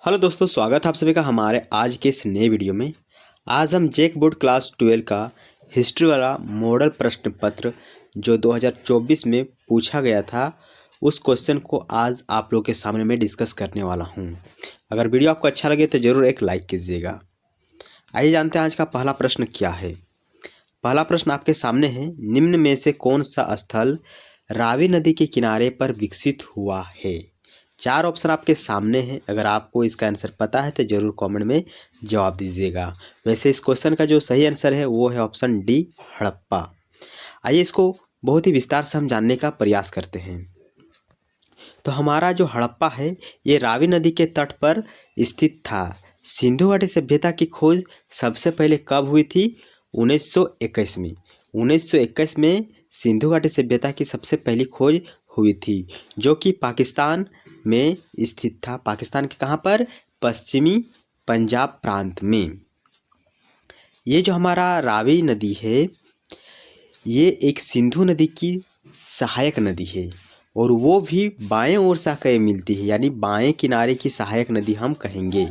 Hello दोस्तों, स्वागत है आप सभी का हमारे आज के इस नए वीडियो में। आज हम जेक बोर्ड क्लास 12 का हिस्ट्री वाला मॉडल प्रश्न पत्र जो 2024 में पूछा गया था, उस क्वेश्चन को आज आप लोग के सामने मैं डिस्कस करने वाला हूं। अगर वीडियो आपको अच्छा लगे तो ज़रूर एक लाइक कीजिएगा। आइए जानते हैं आज का पहला प्रश्न क्या है। पहला प्रश्न आपके सामने है, निम्न में से कौन सा स्थल रावी नदी के किनारे पर विकसित हुआ है। 4 ऑप्शन आपके सामने हैं। अगर आपको इसका आंसर पता है तो ज़रूर कमेंट में जवाब दीजिएगा। वैसे इस क्वेश्चन का जो सही आंसर है वो है ऑप्शन डी, हड़प्पा। आइए इसको बहुत ही विस्तार से हम जानने का प्रयास करते हैं। तो हमारा जो हड़प्पा है ये रावी नदी के तट पर स्थित था। सिंधु घाटी सभ्यता की खोज सबसे पहले कब हुई थी? 1921 में। 1921 में सिंधु घाटी सभ्यता की सबसे पहली खोज हुई थी, जो कि पाकिस्तान में स्थित था। पाकिस्तान के कहाँ पर? पश्चिमी पंजाब प्रांत में। ये जो हमारा रावी नदी है ये एक सिंधु नदी की सहायक नदी है और वो भी बाएं ओर से आकर मिलती है, यानी बाएं किनारे की सहायक नदी हम कहेंगे।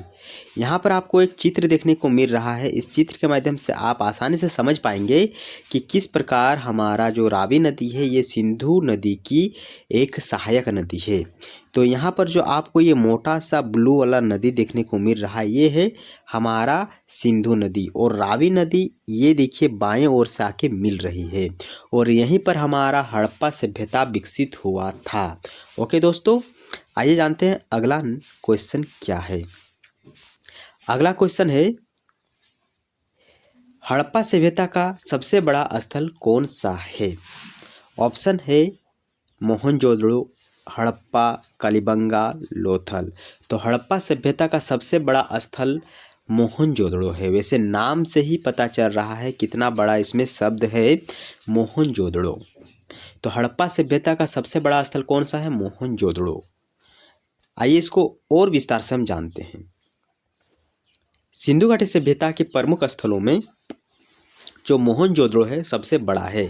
यहाँ पर आपको एक चित्र देखने को मिल रहा है। इस चित्र के माध्यम से आप आसानी से समझ पाएंगे कि किस प्रकार हमारा जो रावी नदी है ये सिंधु नदी की एक सहायक नदी है। तो यहाँ पर जो आपको ये मोटा सा ब्लू वाला नदी देखने को मिल रहा है ये है हमारा सिंधु नदी, और रावी नदी ये देखिए बाएं ओर से आके मिल रही है, और यहीं पर हमारा हड़प्पा सभ्यता विकसित हुआ था। ओके दोस्तों, आइए जानते हैं अगला क्वेश्चन क्या है। अगला क्वेश्चन है, हड़प्पा सभ्यता का सबसे बड़ा स्थल कौन सा है? ऑप्शन है मोहनजोदड़ो, हड़प्पा, कलिबंगा, लोथल। तो हड़प्पा सभ्यता का सबसे बड़ा स्थल मोहनजोदड़ो है। वैसे नाम से ही पता चल रहा है कितना बड़ा इसमें शब्द है, मोहनजोदड़ो। तो हड़प्पा सभ्यता का सबसे बड़ा स्थल कौन सा है? मोहनजोदड़ो। आइए इसको और विस्तार से हम जानते हैं। सिंधु घाटी सभ्यता के प्रमुख स्थलों में जो मोहनजोदड़ो है सबसे बड़ा है।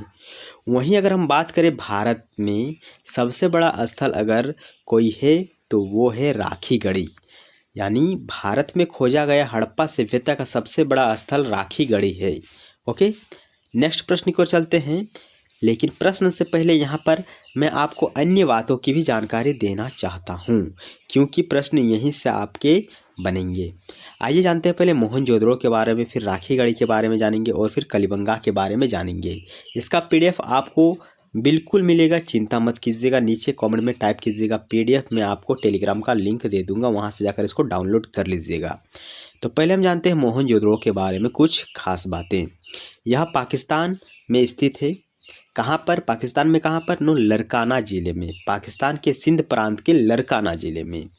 वहीं अगर हम बात करें भारत में सबसे बड़ा स्थल अगर कोई है तो वो है राखीगढ़ी, यानी भारत में खोजा गया हड़प्पा सभ्यता का सबसे बड़ा स्थल राखीगढ़ी है। ओके, नेक्स्ट प्रश्न की ओर चलते हैं। लेकिन प्रश्न से पहले यहाँ पर मैं आपको अन्य बातों की भी जानकारी देना चाहता हूँ, क्योंकि प्रश्न यहीं से आपके बनेंगे। आइए जानते हैं पहले मोहनजोदड़ो के बारे में, फिर राखीगढ़ी के बारे में जानेंगे और फिर कलिबंगा के बारे में जानेंगे। इसका पीडीएफ आपको बिल्कुल मिलेगा, चिंता मत कीजिएगा। नीचे कमेंट में टाइप कीजिएगा पीडीएफ। मैं आपको टेलीग्राम का लिंक दे दूंगा, वहाँ से जाकर इसको डाउनलोड कर लीजिएगा। तो पहले हम जानते हैं मोहनजोदड़ो के बारे में कुछ खास बातें। यह पाकिस्तान में स्थित है। कहाँ पर? पाकिस्तान में कहाँ पर? लरकाना ज़िले में, पाकिस्तान के सिंध प्रांत के लरकाना ज़िले में।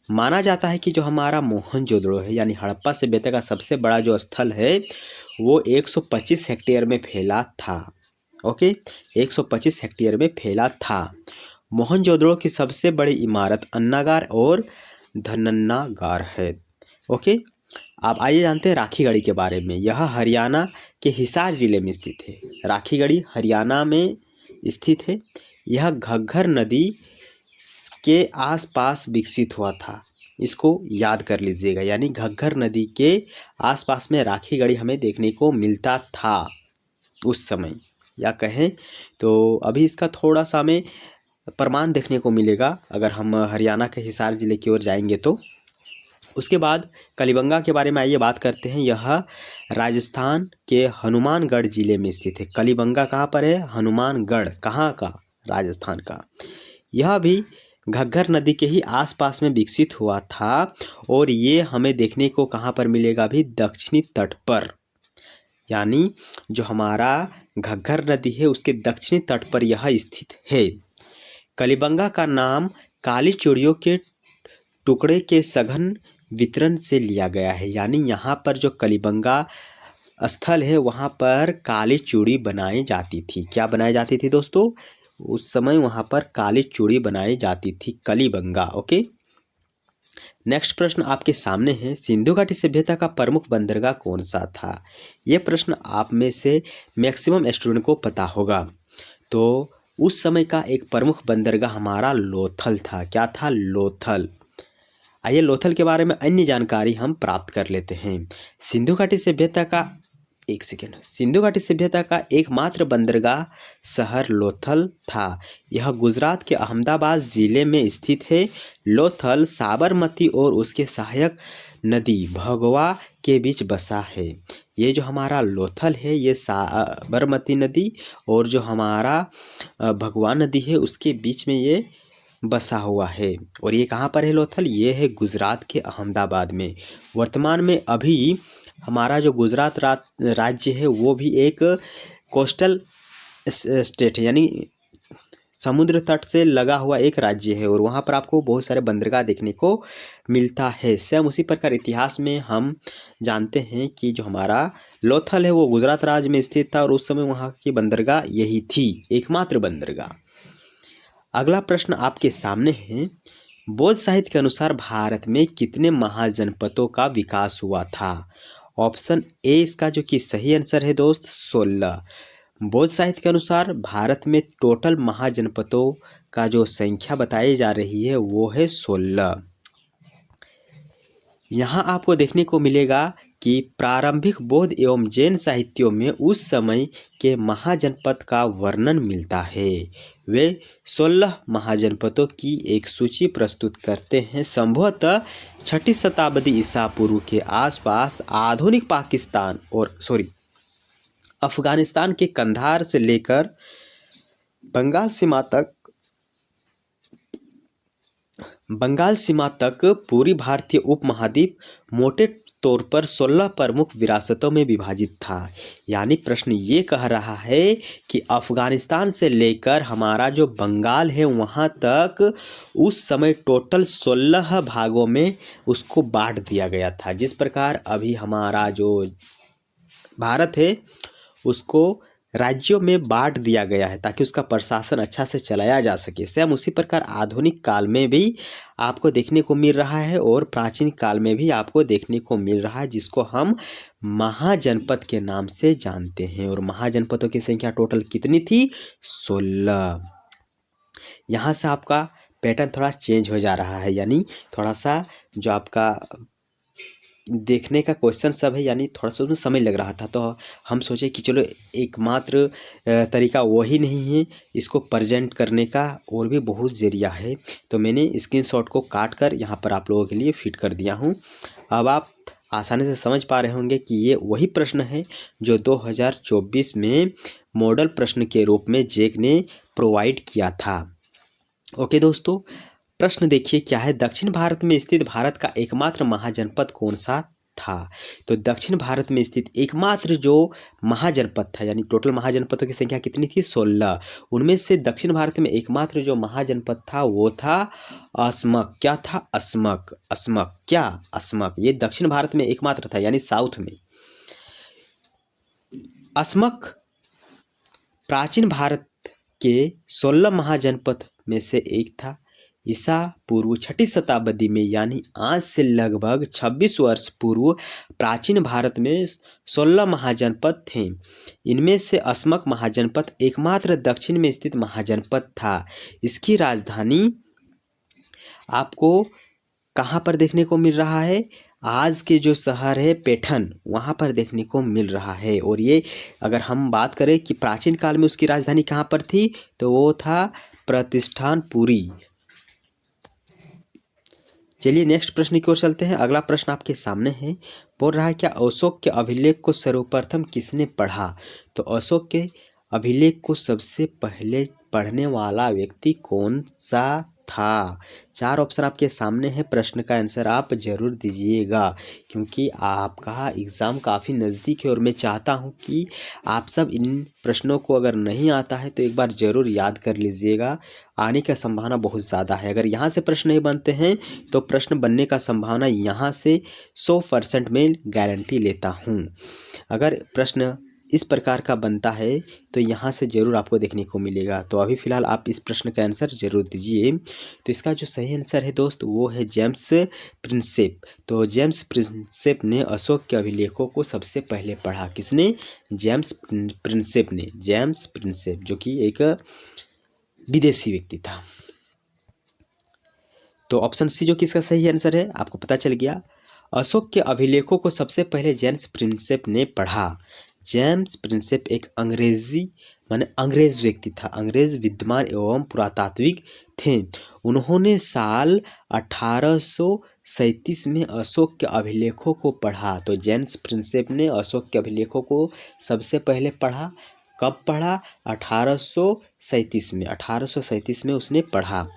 माना जाता है कि जो हमारा मोहनजोदड़ो है यानी हड़प्पा सभ्यता का सबसे बड़ा जो स्थल है वो 125 हेक्टेयर में फैला था। ओके, 125 हेक्टेयर में फैला था। मोहनजोदड़ो की सबसे बड़ी इमारत अन्नागार और धनन्नागार है। ओके, अब आइए जानते हैं राखीगढ़ी के बारे में। यह हरियाणा के हिसार जिले में स्थित है। राखीगढ़ी हरियाणा में स्थित है। यह घग्गर नदी के आसपास विकसित हुआ था, इसको याद कर लीजिएगा। यानी घग्गर नदी के आसपास में राखीगढ़ी हमें देखने को मिलता था उस समय, या कहें तो अभी इसका थोड़ा सा हमें प्रमाण देखने को मिलेगा अगर हम हरियाणा के हिसार जिले की ओर जाएंगे तो। उसके बाद कलिबंगा के बारे में आइए बात करते हैं। यह राजस्थान के हनुमानगढ़ जिले में स्थित है। कलिबंगा कहाँ पर है? हनुमानगढ़। कहाँ का? राजस्थान का। यह भी घग्गर नदी के ही आसपास में विकसित हुआ था, और ये हमें देखने को कहाँ पर मिलेगा? भी दक्षिणी तट पर, यानी जो हमारा घग्गर नदी है उसके दक्षिणी तट पर यह स्थित है। कलिबंगा का नाम काली चूड़ियों के टुकड़े के सघन वितरण से लिया गया है। यानी यहाँ पर जो कलिबंगा स्थल है वहाँ पर काली चूड़ी बनाई जाती थी। क्या बनाई जाती थी दोस्तों? उस समय वहाँ पर काली चूड़ी बनाई जाती थी, कलिबंगा। ओके, नेक्स्ट प्रश्न आपके सामने है। सिंधु घाटी सभ्यता का प्रमुख बंदरगाह कौन सा था? ये प्रश्न आप में से मैक्सिमम स्टूडेंट को पता होगा। तो उस समय का एक प्रमुख बंदरगाह हमारा लोथल था। क्या था? लोथल। आइए लोथल के बारे में अन्य जानकारी हम प्राप्त कर लेते हैं। सिंधु घाटी सभ्यता का सिंधु घाटी सभ्यता का एकमात्र बंदरगाह शहर लोथल था। यह गुजरात के अहमदाबाद जिले में स्थित है। लोथल साबरमती और उसके सहायक नदी भगवा के बीच बसा है। ये जो हमारा लोथल है ये साबरमती नदी और जो हमारा भगवा नदी है उसके बीच में ये बसा हुआ है। और ये कहाँ पर है लोथल? ये है गुजरात के अहमदाबाद में। वर्तमान में अभी हमारा जो गुजरात राज्य है वो भी एक कोस्टल स्टेट है, यानी समुद्र तट से लगा हुआ एक राज्य है और वहाँ पर आपको बहुत सारे बंदरगाह देखने को मिलता है। सेम उसी प्रकार इतिहास में हम जानते हैं कि जो हमारा लोथल है वो गुजरात राज्य में स्थित था और उस समय वहाँ की बंदरगाह यही थी, एकमात्र बंदरगाह। अगला प्रश्न आपके सामने है, बौद्ध साहित्य के अनुसार भारत में कितने महाजनपदों का विकास हुआ था? ऑप्शन ए इसका जो कि सही आंसर है दोस्त 16। बौद्ध साहित्य के अनुसार भारत में टोटल महाजनपदों का जो संख्या बताई जा रही है वो है 16। यहाँ आपको देखने को मिलेगा कि प्रारंभिक बौद्ध एवं जैन साहित्यों में उस समय के महाजनपद का वर्णन मिलता है। वे 16 महाजनपदों की एक सूची प्रस्तुत करते हैं। संभवतः 6ठी शताब्दी ईसा पूर्व के आसपास आधुनिक पाकिस्तान और अफगानिस्तान के कंधार से लेकर बंगाल सीमा तक पूरी भारतीय उपमहाद्वीप मोटे तौर पर 16 प्रमुख विरासतों में विभाजित था। यानी प्रश्न ये कह रहा है कि अफगानिस्तान से लेकर हमारा जो बंगाल है वहाँ तक उस समय टोटल 16 भागों में उसको बांट दिया गया था। जिस प्रकार अभी हमारा जो भारत है उसको राज्यों में बांट दिया गया है ताकि उसका प्रशासन अच्छा से चलाया जा सके। सेम उसी प्रकार आधुनिक काल में भी आपको देखने को मिल रहा है और प्राचीन काल में भी आपको देखने को मिल रहा है, जिसको हम महाजनपद के नाम से जानते हैं। और महाजनपदों की संख्या टोटल कितनी थी? 16। यहाँ से आपका पैटर्न थोड़ा चेंज हो जा रहा है, यानी थोड़ा सा जो आपका देखने का क्वेश्चन सब है, यानी थोड़ा सा उसमें समय लग रहा था। तो हम सोचे कि चलो एकमात्र तरीका वही नहीं है, इसको प्रेजेंट करने का और भी बहुत जरिया है। तो मैंने स्क्रीनशॉट को काट कर यहाँ पर आप लोगों के लिए फिट कर दिया हूँ। अब आप आसानी से समझ पा रहे होंगे कि ये वही प्रश्न है जो 2024 में मॉडल प्रश्न के रूप में जैक ने प्रोवाइड किया था। ओके दोस्तों, प्रश्न देखिए क्या है, दक्षिण भारत में स्थित भारत का एकमात्र महाजनपद कौन सा था? तो दक्षिण भारत में स्थित एकमात्र जो महाजनपद था, यानी टोटल महाजनपदों की संख्या कितनी थी? 16। उनमें से दक्षिण भारत में एकमात्र जो महाजनपद था वो था अस्मक। क्या था? अस्मक। अस्मक क्या? अस्मक ये दक्षिण भारत में एकमात्र था, यानी साउथ में। अस्मक प्राचीन भारत के 16 महाजनपद में से एक था। ईसा पूर्व 6ठी शताब्दी में, यानी आज से लगभग 26 वर्ष पूर्व प्राचीन भारत में 16 महाजनपद थे। इनमें से अस्मक महाजनपद एकमात्र दक्षिण में स्थित महाजनपद था। इसकी राजधानी आपको कहाँ पर देखने को मिल रहा है? आज के जो शहर है पैठन, वहाँ पर देखने को मिल रहा है। और ये अगर हम बात करें कि प्राचीन काल में उसकी राजधानी कहाँ पर थी, तो वो था प्रतिष्ठानपुरी। चलिए नेक्स्ट प्रश्न की ओर चलते हैं। अगला प्रश्न आपके सामने है, बोल रहा है क्या अशोक के अभिलेख को सर्वप्रथम किसने पढ़ा? तो अशोक के अभिलेख को सबसे पहले पढ़ने वाला व्यक्ति कौन सा था? 4 ऑप्शन आपके सामने है, प्रश्न का आंसर आप जरूर दीजिएगा क्योंकि आपका एग्ज़ाम काफ़ी नज़दीक है और मैं चाहता हूं कि आप सब इन प्रश्नों को अगर नहीं आता है तो एक बार ज़रूर याद कर लीजिएगा। आने का संभावना बहुत ज़्यादा है। अगर यहाँ से प्रश्न नहीं बनते हैं तो प्रश्न बनने का संभावना यहाँ से 100% में गारंटी लेता हूँ। अगर प्रश्न इस प्रकार का बनता है तो यहाँ से ज़रूर आपको देखने को मिलेगा। तो अभी फ़िलहाल आप इस प्रश्न का आंसर ज़रूर दीजिए। तो इसका जो सही आंसर है दोस्त वो है जेम्स प्रिंसेप। तो जेम्स प्रिंसेप ने अशोक के अभिलेखों को सबसे पहले पढ़ा। किसने? जेम्स प्रिंसेप ने। जेम्स प्रिंसेप जो कि एक विदेशी व्यक्ति था। तो ऑप्शन सी जो किसका सही आंसर है आपको पता चल गया। अशोक के अभिलेखों को सबसे पहले जेम्स प्रिंसेप ने पढ़ा। जेम्स प्रिंसेप एक अंग्रेज व्यक्ति था, अंग्रेज विद्वान एवं पुरातात्विक थे। उन्होंने साल 1837 में अशोक के अभिलेखों को पढ़ा। तो जेम्स प्रिंसेप ने अशोक के अभिलेखों को सबसे पहले पढ़ा। कब पढ़ा? 1837 में उसने पढ़ा।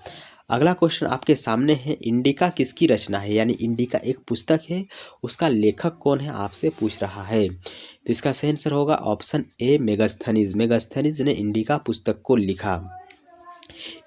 अगला क्वेश्चन आपके सामने है, इंडिका किसकी रचना है? यानी इंडिका एक पुस्तक है, उसका लेखक कौन है आपसे पूछ रहा है। तो इसका सही आंसर होगा ऑप्शन ए मेगास्थनीज। मेगास्थनीज ने इंडिका पुस्तक को लिखा।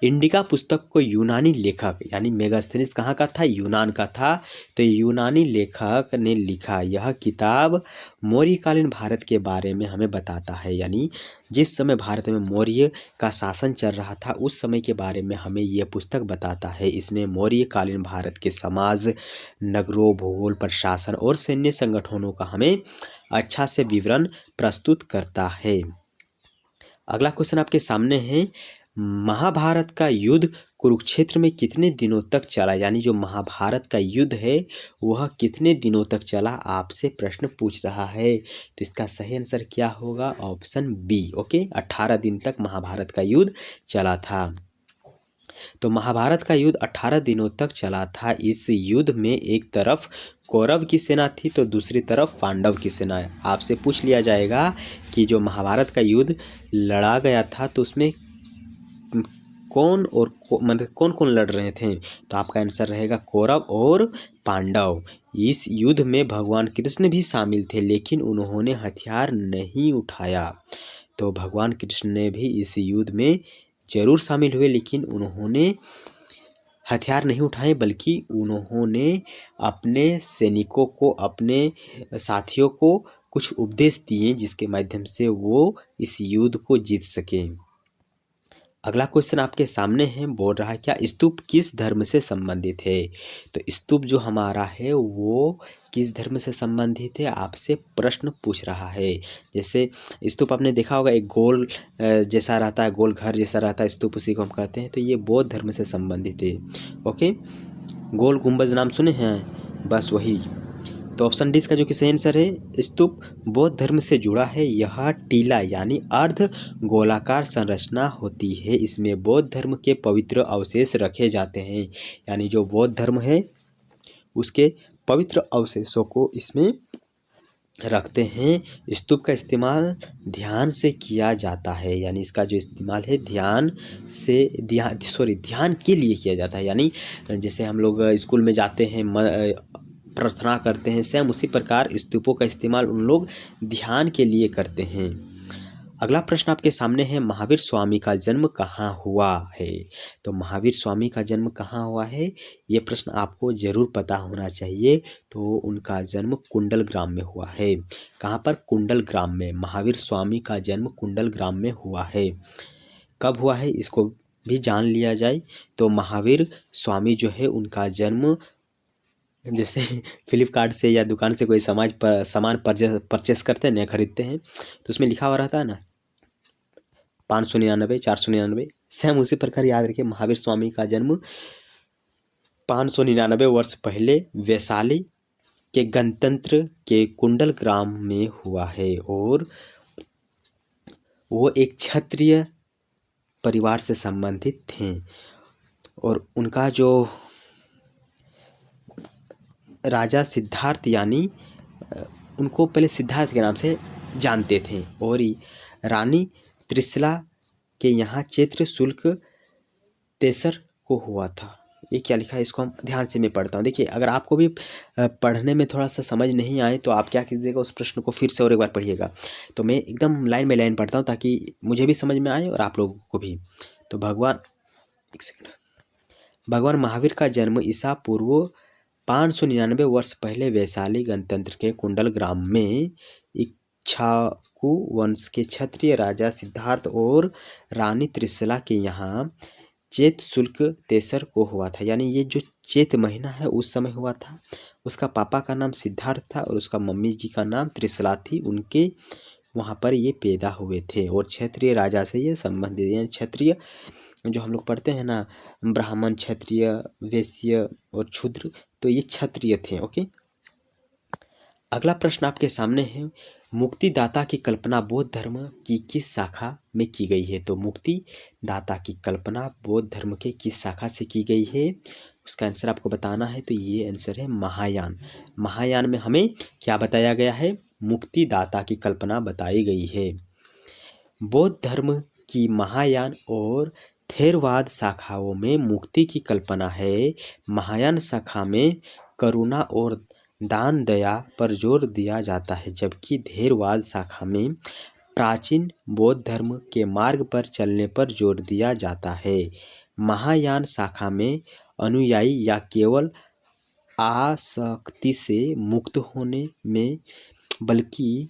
इंडिका पुस्तक को यूनानी लेखक यानी मेगास्थनीज कहाँ का था? यूनान का था। तो यूनानी लेखक ने लिखा। यह किताब मौर्यकालीन भारत के बारे में हमें बताता है, यानी जिस समय भारत में मौर्य का शासन चल रहा था उस समय के बारे में हमें यह पुस्तक बताता है। इसमें मौर्यकालीन भारत के समाज, नगरों, भूगोल, प्रशासन और सैन्य संगठनों का हमें अच्छा से विवरण प्रस्तुत करता है। अगला क्वेश्चन आपके सामने है, महाभारत का युद्ध कुरुक्षेत्र में कितने दिनों तक चला? यानी जो महाभारत का युद्ध है वह कितने दिनों तक चला आपसे प्रश्न पूछ रहा है। तो इसका सही आंसर क्या होगा? Option B. ओके, 18 दिन तक महाभारत का युद्ध चला था। तो महाभारत का युद्ध 18 दिनों तक चला था। इस युद्ध में एक तरफ कौरव की सेना थी तो दूसरी तरफ पांडव की सेना। आपसे पूछ लिया जाएगा कि जो महाभारत का युद्ध लड़ा गया था तो उसमें कौन और मतलब कौन कौन लड़ रहे थे? तो आपका आंसर रहेगा कौरव और पांडव। इस युद्ध में भगवान कृष्ण भी शामिल थे लेकिन उन्होंने हथियार नहीं उठाया। तो भगवान कृष्ण ने भी इस युद्ध में जरूर शामिल हुए लेकिन उन्होंने हथियार नहीं उठाए, बल्कि उन्होंने अपने सैनिकों को, अपने साथियों को कुछ उपदेश दिए जिसके माध्यम से वो इस युद्ध को जीत सके। अगला क्वेश्चन आपके सामने है, बोल रहा है क्या स्तूप किस धर्म से संबंधित है? तो स्तूप जो हमारा है वो किस धर्म से संबंधित है आपसे प्रश्न पूछ रहा है। जैसे स्तूप आपने देखा होगा, एक गोल जैसा रहता है, गोल घर जैसा रहता है स्तूप, उसी को हम कहते हैं। तो ये बौद्ध धर्म से संबंधित है। ओके, गोल गुंबज नाम सुने हैं? बस वही। तो ऑप्शन डी इसका जो कि सही आंसर है, स्तूप बौद्ध धर्म से जुड़ा है। यह टीला यानी अर्ध गोलाकार संरचना होती है। इसमें बौद्ध धर्म के पवित्र अवशेष रखे जाते हैं। यानी जो बौद्ध धर्म है उसके पवित्र अवशेषों को इसमें रखते हैं। स्तूप का इस्तेमाल ध्यान से किया जाता है। यानी इसका जो इस्तेमाल है ध्यान के लिए किया जाता है। यानी जैसे हम लोग स्कूल में जाते हैं, प्रार्थना करते हैं, सेम उसी प्रकार स्तूपों का इस्तेमाल उन लोग ध्यान के लिए करते हैं। अगला प्रश्न आपके सामने है, महावीर स्वामी का जन्म कहाँ हुआ है? तो महावीर स्वामी का जन्म कहाँ हुआ है ये प्रश्न आपको जरूर पता होना चाहिए। तो उनका जन्म कुंडल ग्राम में हुआ है। कहाँ पर? कुंडल ग्राम में। महावीर स्वामी का जन्म कुंडल ग्राम में हुआ है। कब हुआ है इसको भी जान लिया जाए। तो महावीर स्वामी जो है उनका जन्म, जैसे फ्लिपकार्ट से या दुकान से कोई सामान परचेस करते हैं ना, खरीदते हैं, तो उसमें लिखा हुआ रहता है ना 599, 499, सेम उसी प्रकार याद रखिए महावीर स्वामी का जन्म 599 वर्ष पहले वैशाली के गणतंत्र के कुंडल ग्राम में हुआ है। और वो एक क्षत्रिय परिवार से संबंधित थे। और उनका जो राजा सिद्धार्थ, यानी उनको पहले सिद्धार्थ के नाम से जानते थे। और रानी त्रिशला के यहाँ चैत्र शुल्क 63 को हुआ था। ये क्या लिखा है इसको हम ध्यान से मैं पढ़ता हूँ। देखिए, अगर आपको भी पढ़ने में थोड़ा सा समझ नहीं आए तो आप क्या कीजिएगा, उस प्रश्न को फिर से और एक बार पढ़िएगा। तो मैं एकदम लाइन में लाइन पढ़ता हूँ ताकि मुझे भी समझ में आए और आप लोगों को भी। तो भगवान महावीर का जन्म ईसा पूर्व 599 वर्ष पहले वैशाली गणतंत्र के कुंडल ग्राम में इक्ष्वाकु वंश के क्षत्रिय राजा सिद्धार्थ और रानी त्रिशला के यहाँ चैत शुल्क 63 को हुआ था। यानी ये जो चैत महीना है उस समय हुआ था। उसका पापा का नाम सिद्धार्थ था और उसका मम्मी जी का नाम त्रिशला थी। उनके वहाँ पर ये पैदा हुए थे और क्षत्रिय राजा से ये संबंधित, यानी क्षत्रिय जो हम लोग पढ़ते हैं ना, ब्राह्मण, क्षत्रिय, वैश्य और शूद्र, तो ये क्षत्रिय थे। ओके, अगला प्रश्न आपके सामने है, मुक्तिदाता की कल्पना बौद्ध धर्म की किस शाखा में की गई है? तो मुक्तिदाता की कल्पना बौद्ध धर्म के किस शाखा से की गई है? उसका आंसर आपको बताना है। तो ये आंसर है महायान। महायान में हमें क्या बताया गया है? मुक्तिदाता की कल्पना बताई गई है। बौद्ध धर्म की महायान और थेरवाद शाखाओं में मुक्ति की कल्पना है। महायान शाखा में करुणा और दान दया पर जोर दिया जाता है, जबकि थेरवाद शाखा में प्राचीन बौद्ध धर्म के मार्ग पर चलने पर जोर दिया जाता है। महायान शाखा में अनुयायी या केवल आसक्ति से मुक्त होने में, बल्कि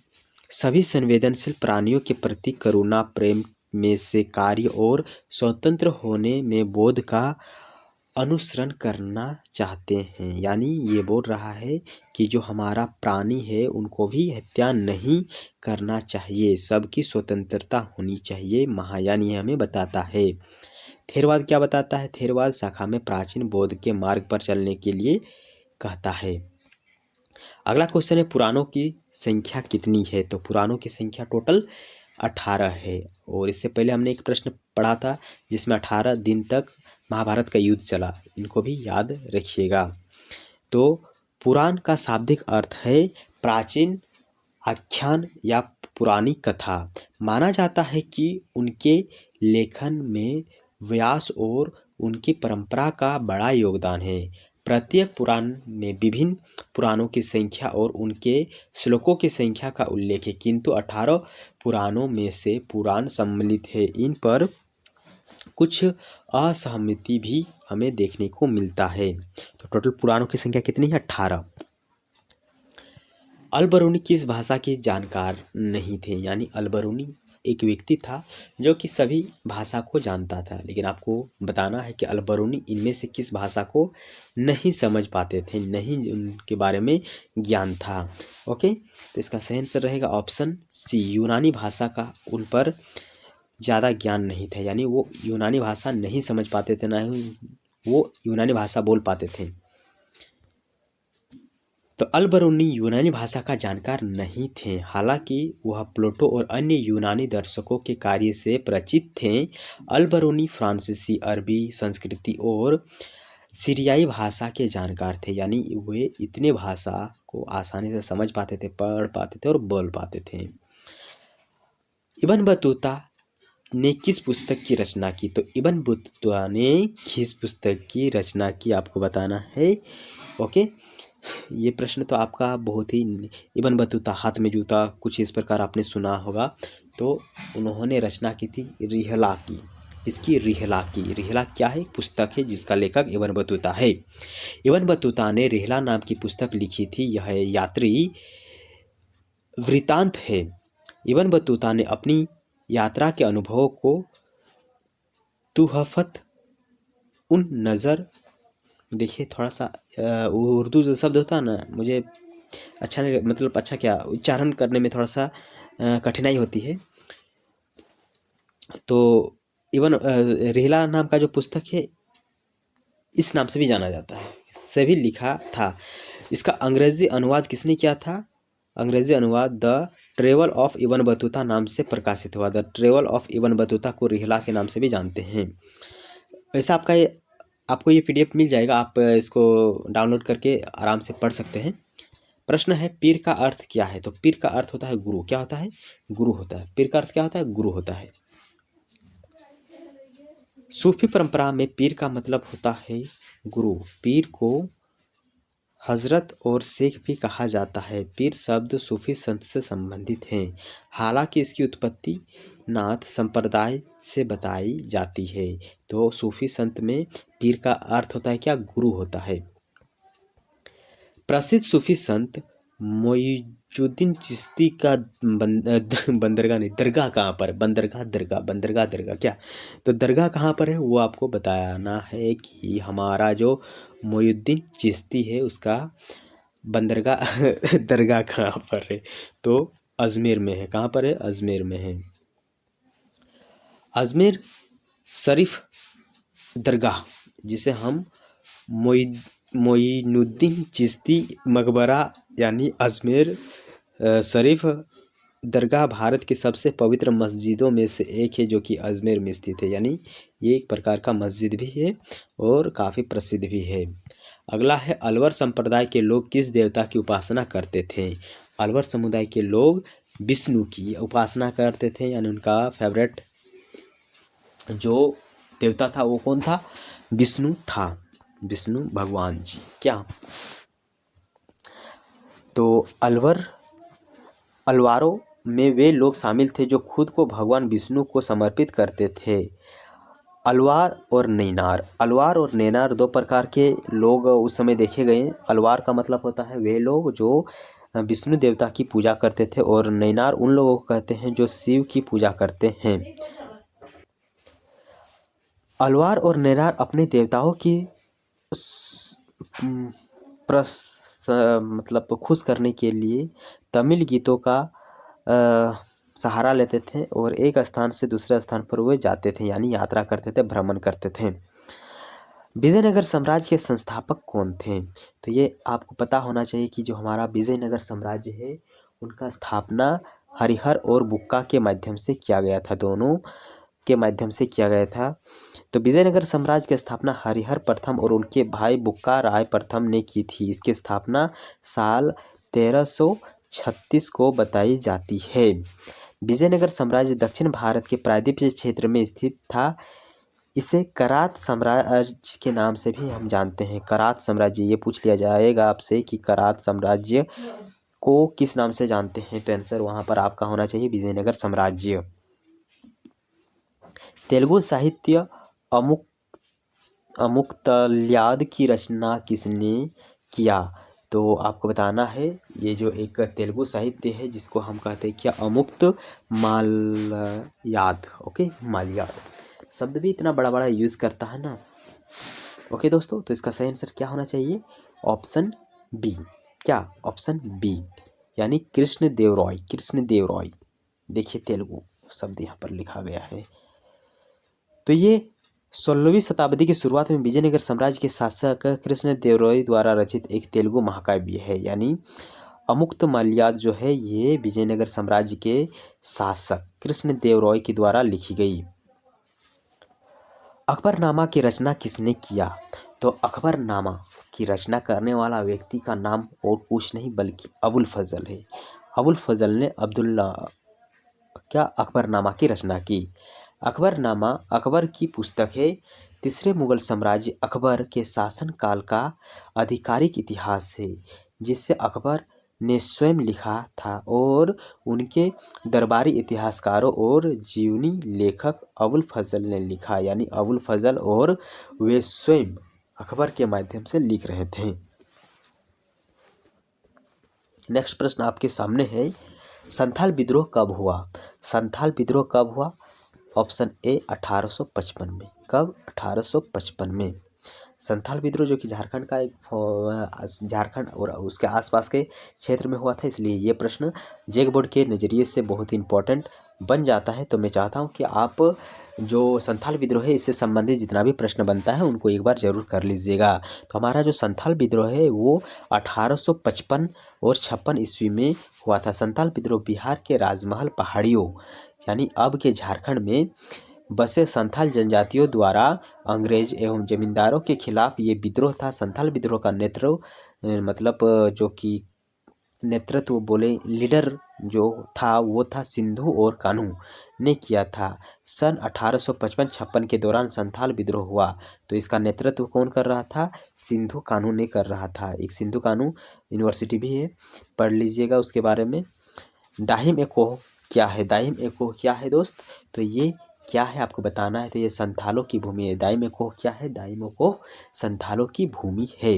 सभी संवेदनशील प्राणियों के प्रति करुणा, प्रेम में से कार्य और स्वतंत्र होने में बोध का अनुसरण करना चाहते हैं। यानी ये बोल रहा है कि जो हमारा प्राणी है उनको भी हत्या नहीं करना चाहिए, सबकी स्वतंत्रता होनी चाहिए। महायान ये हमें बताता है। थेरवाद क्या बताता है? थेरवाद शाखा में प्राचीन बौद्ध के मार्ग पर चलने के लिए कहता है। अगला क्वेश्चन है, पुराणों की संख्या कितनी है? तो पुराणों की संख्या टोटल 18 है। और इससे पहले हमने एक प्रश्न पढ़ा था जिसमें 18 दिन तक महाभारत का युद्ध चला, इनको भी याद रखिएगा। तो पुराण का शाब्दिक अर्थ है प्राचीन आख्यान या पुरानी कथा। माना जाता है कि उनके लेखन में व्यास और उनकी परंपरा का बड़ा योगदान है। प्रत्येक पुराण में विभिन्न पुराणों की संख्या और उनके श्लोकों की संख्या का उल्लेख है, किंतु 18 पुराणों में से पुराण सम्मिलित है। इन पर कुछ असहमति भी हमें देखने को मिलता है। तो टोटल पुराणों की संख्या कितनी है? 18। अल-बरूनी किस भाषा के जानकार नहीं थे? यानी अल-बरूनी एक व्यक्ति था जो कि सभी भाषा को जानता था, लेकिन आपको बताना है कि अल-बरूनी इनमें से किस भाषा को नहीं समझ पाते थे, नहीं उनके बारे में ज्ञान था। ओके, तो इसका सही आंसर रहेगा ऑप्शन सी, यूनानी भाषा का उन पर ज़्यादा ज्ञान नहीं था। यानी वो यूनानी भाषा नहीं समझ पाते थे, ना ही वो यूनानी भाषा बोल पाते थे। तो अल-बरूनी यूनानी भाषा का जानकार नहीं थे, हालांकि वह प्लेटो और अन्य यूनानी दर्शकों के कार्य से परिचित थे। अल-बरूनी फ्रांसीसी, अरबी, संस्कृति और सीरियाई भाषा के जानकार थे। यानी वे इतने भाषा को आसानी से समझ पाते थे, पढ़ पाते थे और बोल पाते थे। इब्न बतूता ने किस पुस्तक की रचना की? तो इब्न बतूता ने किस पुस्तक की रचना की आपको बताना है। ओके, ये प्रश्न तो आपका बहुत ही, इब्न बतूता हाथ में जूता, कुछ इस प्रकार आपने सुना होगा। तो उन्होंने रचना की थी रिहला की। इसकी रिहला की, रिहला क्या है? पुस्तक है जिसका लेखक इब्न बतूता है। इब्न बतूता ने रिहला नाम की पुस्तक लिखी थी। यह यात्री वृतांत है। इब्न बतूता ने अपनी यात्रा के अनुभवों को तुहफत उन नज़र, देखिए थोड़ा सा उर्दू जो शब्द होता है ना, मुझे अच्छा नहीं, मतलब अच्छा क्या, उच्चारण करने में थोड़ा सा कठिनाई होती है। तो इब्न रिहला नाम का जो पुस्तक है इस नाम से भी जाना जाता है, से भी लिखा था। इसका अंग्रेजी अनुवाद किसने किया था? अंग्रेजी अनुवाद the travel of Ibn Battuta नाम से प्रकाशित हुआ। The travel of Ibn Battuta को रिहला के नाम से भी जानते हैं। ऐसा आपको ये PDF मिल जाएगा, आप इसको डाउनलोड करके आराम से पढ़ सकते हैं। प्रश्न है, पीर का अर्थ क्या है? तो पीर का अर्थ होता है गुरु। क्या होता है? गुरु होता है। पीर का अर्थ क्या होता है? गुरु होता है। सूफी परंपरा में पीर का मतलब होता है गुरु। पीर को हजरत और शेख भी कहा जाता है। पीर शब्द सूफी संत से संबंधित है, हालांकि इसकी उत्पत्ति नाथ संप्रदाय से बताई जाती है। तो सूफी संत में पीर का अर्थ होता है क्या? गुरु होता है। प्रसिद्ध सूफी संत मोइनुद्दीन चिश्ती का बंदरगाह नहीं, दरगाह कहाँ पर? बंदरगाह क्या? तो दरगाह कहाँ पर है वो आपको बताना है कि हमारा जो मोइनुद्दीन चिश्ती है उसका बंदरगाह दरगाह कहाँ पर है? तो अजमेर में है। कहाँ पर है? अजमेर में है। अजमेर शरीफ दरगाह, जिसे हम मोइनुद्दीन चिश्ती मकबरा यानी अजमेर शरीफ दरगाह भारत की सबसे पवित्र मस्जिदों में से एक है, जो कि अजमेर में स्थित है। यानी ये एक प्रकार का मस्जिद भी है और काफ़ी प्रसिद्ध भी है। अगला है, अलवर संप्रदाय के लोग किस देवता की उपासना करते थे? अलवर समुदाय के लोग विष्णु की उपासना करते थे, यानी उनका फेवरेट जो देवता था वो कौन था? विष्णु था, विष्णु भगवान जी। क्या तो अलवारों में वे लोग शामिल थे जो खुद को भगवान विष्णु को समर्पित करते थे। अलवार और नैनार दो प्रकार के लोग उस समय देखे गए। अलवार का मतलब होता है वे लोग जो विष्णु देवता की पूजा करते थे, और नैनार उन लोगों को कहते हैं जो शिव की पूजा करते हैं। अलवार और नैनार अपने देवताओं की मतलब खुश करने के लिए तमिल गीतों का सहारा लेते थे और एक स्थान से दूसरे स्थान पर वे जाते थे, यानी यात्रा करते थे, भ्रमण करते थे। विजयनगर साम्राज्य के संस्थापक कौन थे? तो ये आपको पता होना चाहिए कि जो हमारा विजयनगर साम्राज्य है उनका स्थापना हरिहर और बुक्का के माध्यम से किया गया था, दोनों के माध्यम से किया गया था। तो विजयनगर साम्राज्य की स्थापना हरिहर प्रथम और उनके भाई बुक्का राय प्रथम ने की थी। इसकी स्थापना साल 1336 को बताई जाती है। विजयनगर साम्राज्य दक्षिण भारत के प्रायद्वीपीय क्षेत्र में स्थित था। इसे करात साम्राज्य के नाम से भी हम जानते हैं। करात साम्राज्य, ये पूछ लिया जाएगा आपसे कि करात साम्राज्य को किस नाम से जानते हैं, तो आंसर वहां पर आपका होना चाहिए विजयनगर साम्राज्य। तेलुगु साहित्य अमुक्तमाल्याद की रचना किसने किया? तो आपको बताना है, ये जो एक तेलुगु साहित्य है जिसको हम कहते हैं क्या, अमुक्तमाल्याद। ओके, माल्याद शब्द भी इतना बड़ा बड़ा यूज़ करता है ना। ओके दोस्तों, तो इसका सही आंसर क्या होना चाहिए? Option B. क्या? ऑप्शन बी, यानी कृष्णदेव रॉय। देखिए तेलुगु शब्द यहाँ पर लिखा गया है। तो ये 16वीं शताब्दी की शुरुआत में विजयनगर साम्राज्य के शासक कृष्णदेव रॉय द्वारा रचित एक तेलुगु महाकाव्य है। यानी अमुक्तमाल्याद जो है ये विजयनगर साम्राज्य के शासक कृष्णदेव रॉय के द्वारा लिखी गई। अकबरनामा की रचना किसने किया? तो अकबरनामा की रचना करने वाला व्यक्ति का नाम और कुछ नहीं बल्कि अबुल फजल है। अबुल फजल ने अकबरनामा की रचना की। अकबरनामा अकबर की पुस्तक है। तीसरे मुगल साम्राज्य अकबर के शासनकाल का आधिकारिक इतिहास है, जिसे अकबर ने स्वयं लिखा था और उनके दरबारी इतिहासकारों और जीवनी लेखक अबुल फजल ने लिखा। यानी अबुल फजल और वे स्वयं अकबर के माध्यम से लिख रहे थे। नेक्स्ट प्रश्न आपके सामने है, संथाल विद्रोह कब हुआ? संथाल विद्रोह कब हुआ? ऑप्शन ए 1855 में। कब? 1855 में। संथाल विद्रोह जो कि झारखंड का झारखंड और उसके आसपास के क्षेत्र में हुआ था, इसलिए ये प्रश्न जेक बोर्ड के नज़रिए से बहुत इंपॉर्टेंट बन जाता है। तो मैं चाहता हूँ कि आप जो संथाल विद्रोह है इससे संबंधित जितना भी प्रश्न बनता है उनको एक बार जरूर कर लीजिएगा। तो हमारा जो संथाल विद्रोह है वो 1855 और 56 ईस्वी में हुआ था। संथाल विद्रोह बिहार के राजमहल पहाड़ियों यानी अब के झारखंड में बसे संथाल जनजातियों द्वारा अंग्रेज एवं जमींदारों के खिलाफ ये विद्रोह था। संथाल विद्रोह का नेतृत्व बोले लीडर जो था वो था सिंधु और कान्हू ने किया था। सन 1855-56 के दौरान संथाल विद्रोह हुआ, तो इसका नेतृत्व कौन कर रहा था? सिंधु कान्हू ने कर रहा था। एक सिंधु कान्हू यूनिवर्सिटी भी है, पढ़ लीजिएगा उसके बारे में। दाहिम एकोह क्या है? दाहिम एकोह क्या है दोस्त? तो ये क्या है आपको बताना है। तो ये संथालों की भूमि है। दाइम एकोह क्या है? दाइम एकोह संथालों की भूमि है।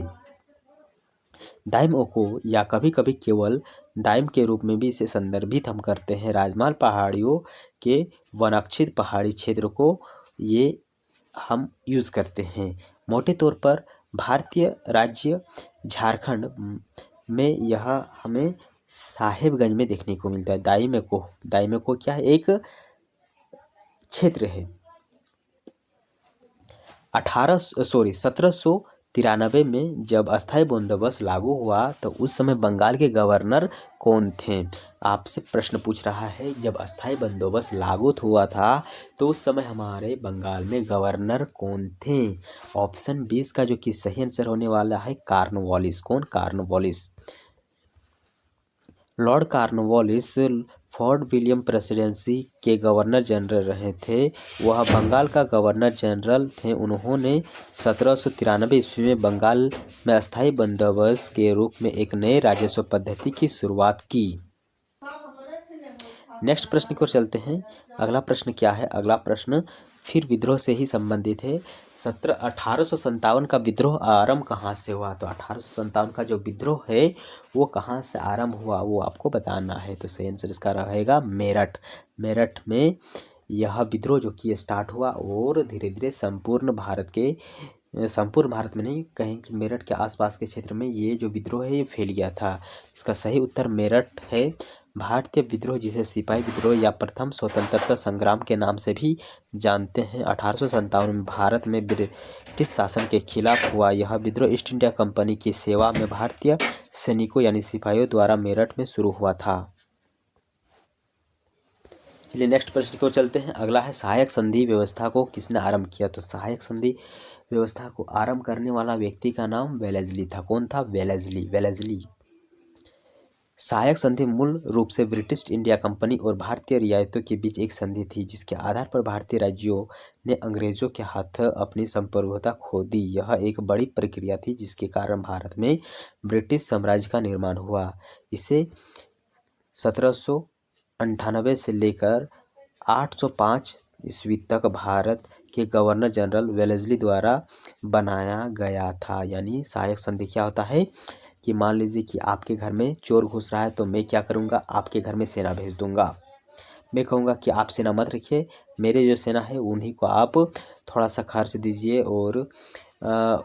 दाइम एकोह या कभी कभी केवल दाइम के रूप में भी इसे संदर्भित हम करते हैं। राजमहल पहाड़ियों के वनाच्छिद पहाड़ी क्षेत्र को ये हम यूज़ करते हैं। मोटे तौर पर भारतीय राज्य झारखंड में यह हमें साहेबगंज में देखने को मिलता है। दाइम एकोह क्या है? एक क्षेत्र है। 1793 में जब अस्थायी बंदोबस्त लागू हुआ तो उस समय बंगाल के गवर्नर कौन थे? आपसे प्रश्न पूछ रहा है, जब अस्थायी बंदोबस्त लागू हुआ था तो उस समय हमारे बंगाल में गवर्नर कौन थे? ऑप्शन 20 का जो कि सही आंसर होने वाला है कॉर्नवालिस। कौन? Cornwallis. Lord Cornwallis fort William presidency के गवर्नर जनरल रहे थे। वह बंगाल का गवर्नर जनरल थे। उन्होंने 1793 ईस्वी में बंगाल में अस्थायी बंदोबस्त के रूप में एक नए राजस्व पद्धति की शुरुआत की। नेक्स्ट प्रश्न की ओर चलते हैं। अगला प्रश्न क्या है? अगला प्रश्न फिर विद्रोह से ही संबंधित है। 1857 का विद्रोह आरंभ कहाँ से हुआ? तो 1857 का जो विद्रोह है वो कहाँ से आरंभ हुआ वो आपको बताना है। तो सही आंसर इसका रहेगा मेरठ। मेरठ में यह विद्रोह जो कि स्टार्ट हुआ और धीरे धीरे संपूर्ण भारत में नहीं, कहें कि मेरठ के आसपास के क्षेत्र में ये जो विद्रोह है ये फैल गया था। इसका सही उत्तर मेरठ है। भारतीय विद्रोह, जिसे सिपाही विद्रोह या प्रथम स्वतंत्रता संग्राम के नाम से भी जानते हैं, 1857 में भारत में ब्रिटिश शासन के खिलाफ हुआ। यह विद्रोह ईस्ट इंडिया कंपनी की सेवा में भारतीय सैनिकों यानी सिपाहियों द्वारा मेरठ में शुरू हुआ था। चलिए नेक्स्ट प्रश्न की ओर चलते हैं। अगला है सहायक संधि व्यवस्था को किसने आरंभ किया? तो सहायक संधि व्यवस्था को आरंभ करने वाला व्यक्ति का नाम वेलेस्ली था। कौन था? वेलेस्ली। सहायक संधि मूल रूप से ब्रिटिश इंडिया कंपनी और भारतीय रियासतों के बीच एक संधि थी, जिसके आधार पर भारतीय राज्यों ने अंग्रेजों के हाथ अपनी संप्रभुता खो दी। यह एक बड़ी प्रक्रिया थी जिसके कारण भारत में ब्रिटिश साम्राज्य का निर्माण हुआ। इसे 1798 से लेकर 805 ईस्वी तक भारत के गवर्नर जनरल वेलेस्ली द्वारा बनाया गया था। यानी सहायक संधि क्या होता है कि मान लीजिए कि आपके घर में चोर घुस रहा है तो मैं क्या करूँगा, आपके घर में सेना भेज दूंगा। मैं कहूँगा कि आप सेना मत रखिए, मेरे जो सेना है उन्हीं को आप थोड़ा सा खर्च दीजिए और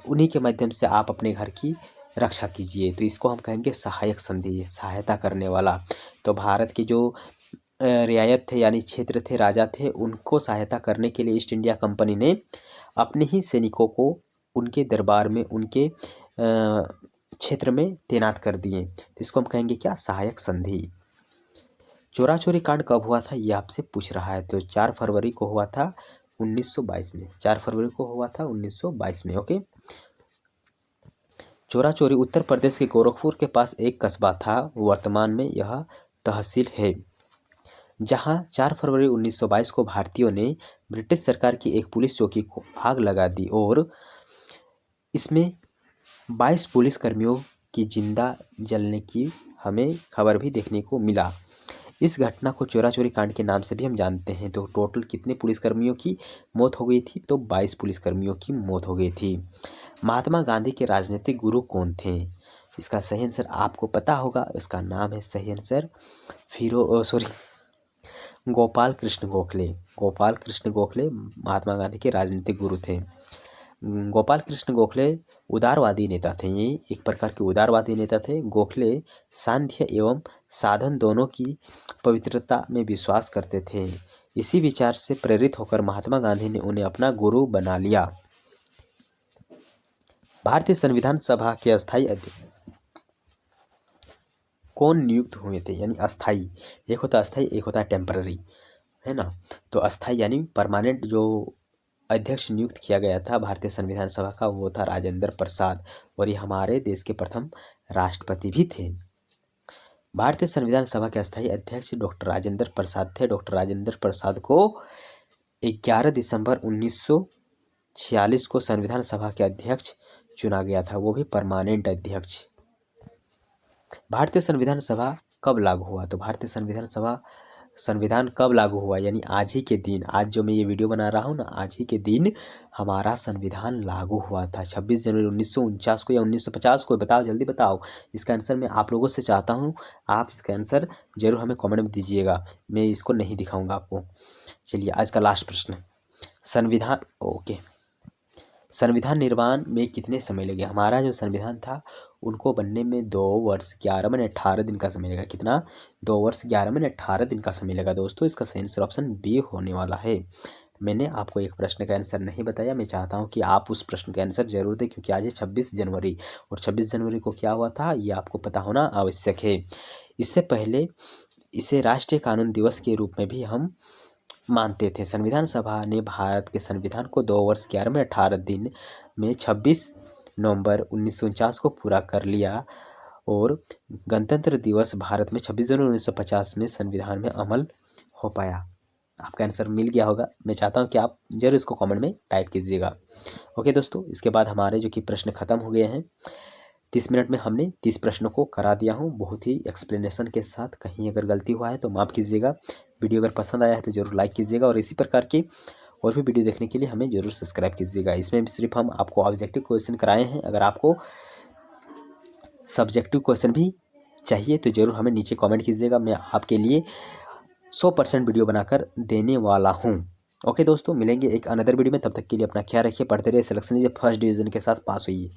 उन्हीं के माध्यम से आप अपने घर की रक्षा कीजिए। तो इसको हम कहेंगे सहायक संधि, सहायता करने वाला। तो भारत के जो रियायत थे यानी क्षेत्र थे, राजा थे, उनको सहायता करने के लिए ईस्ट इंडिया कंपनी ने अपने ही सैनिकों को उनके दरबार में, उनके क्षेत्र में तैनात कर दिए। तो इसको हम कहेंगे क्या? सहायक संधि। चोरा चोरी कांड कब हुआ था ये आपसे पूछ रहा है। तो 4 फरवरी को हुआ था 1922 में। 4 फरवरी को हुआ था 1922 में। ओके। चोरा चोरी उत्तर प्रदेश के गोरखपुर के पास एक कस्बा था। वर्तमान में यह तहसील है, जहां 4 फरवरी 1922 को भारतीयों ने ब्रिटिश सरकार की एक पुलिस चौकी को आग लगा दी और इसमें 22 पुलिस कर्मियों की जिंदा जलने की हमें खबर भी देखने को मिला। इस घटना को चोरा चोरी कांड के नाम से भी हम जानते हैं। तो टोटल कितने पुलिसकर्मियों की मौत हो गई थी? तो 22 पुलिसकर्मियों की मौत हो गई थी। महात्मा गांधी के राजनीतिक गुरु कौन थे? इसका सही आंसर आपको पता होगा। इसका नाम है सही आंसर गोपाल कृष्ण गोखले। गोपाल कृष्ण गोखले महात्मा गांधी के राजनीतिक गुरु थे। गोपाल कृष्ण गोखले उदारवादी नेता थे। ये एक प्रकार के उदारवादी नेता थे। गोखले सांध्य एवं साधन दोनों की पवित्रता में विश्वास करते थे। इसी विचार से प्रेरित होकर महात्मा गांधी ने उन्हें अपना गुरु बना लिया। भारतीय संविधान सभा के अस्थायी अध्यक्ष कौन नियुक्त हुए थे? यानी अस्थाई, एक होता अस्थाई, एक होता टेम्पररी, है ना। तो अस्थाई यानी परमानेंट जो अध्यक्ष नियुक्त किया गया था भारतीय संविधान सभा का, वो था राजेंद्र प्रसाद, और ये हमारे देश के प्रथम राष्ट्रपति भी थे। भारतीय संविधान सभा के अस्थायी अध्यक्ष डॉक्टर राजेंद्र प्रसाद थे। डॉक्टर राजेंद्र प्रसाद को 11 दिसंबर 1946 को संविधान सभा के अध्यक्ष चुना गया था, वो भी परमानेंट अध्यक्ष। भारतीय संविधान सभा कब लागू हुआ? तो भारतीय संविधान कब लागू हुआ? यानी आज ही के दिन, आज जो मैं ये वीडियो बना रहा हूँ ना, आज ही के दिन हमारा संविधान लागू हुआ था। 26 जनवरी 1949 को या 1950 को? बताओ, जल्दी बताओ। इसका आंसर मैं आप लोगों से चाहता हूँ, आप इसका आंसर जरूर हमें कमेंट में दीजिएगा, मैं इसको नहीं दिखाऊंगा आपको। चलिए आज का लास्ट प्रश्न, संविधान निर्माण में कितने समय लगे? हमारा जो संविधान था उनको बनने में 2 वर्ष 11 महीने 18 दिन का समय लगा। कितना? 2 वर्ष 11 महीने 18 दिन का समय लगा दोस्तों। इसका सही आंसर ऑप्शन बी होने वाला है। मैंने आपको एक प्रश्न का आंसर नहीं बताया। मैं चाहता हूं कि आप उस प्रश्न का आंसर जरूर दें, क्योंकि आज है 26 जनवरी और 26 जनवरी को क्या हुआ था ये आपको पता होना आवश्यक है। इससे पहले इसे राष्ट्रीय कानून दिवस के रूप में भी हम मानते थे। संविधान सभा ने भारत के संविधान को 2 वर्ष 11 में 18 दिन में 26 नवंबर 1949 को पूरा कर लिया और गणतंत्र दिवस भारत में 26 जनवरी 1950 में संविधान में अमल हो पाया। आपका आंसर मिल गया होगा। मैं चाहता हूं कि आप जरूर इसको कमेंट में टाइप कीजिएगा। ओके दोस्तों, इसके बाद हमारे जो कि प्रश्न खत्म हो गए हैं। 30 मिनट में हमने 30 प्रश्नों को करा दिया हूं, बहुत ही एक्सप्लेनेशन के साथ। कहीं अगर गलती हुआ है तो माफ़ कीजिएगा। वीडियो अगर पसंद आया है तो ज़रूर लाइक कीजिएगा और इसी प्रकार की और भी वीडियो देखने के लिए हमें ज़रूर सब्सक्राइब कीजिएगा। इसमें सिर्फ हम आपको ऑब्जेक्टिव क्वेश्चन कराए हैं। अगर आपको सब्जेक्टिव क्वेश्चन भी चाहिए तो ज़रूर हमें नीचे कमेंट कीजिएगा। मैं आपके लिए 100% वीडियो बनाकर देने वाला हूं। ओके दोस्तों, मिलेंगे एक अनदर वीडियो में। तब तक के लिए अपना ख्याल रखिए, पढ़ते रहिए, सिलेक्शन लीजिए, फर्स्ट डिवीज़न के साथ पास होइए।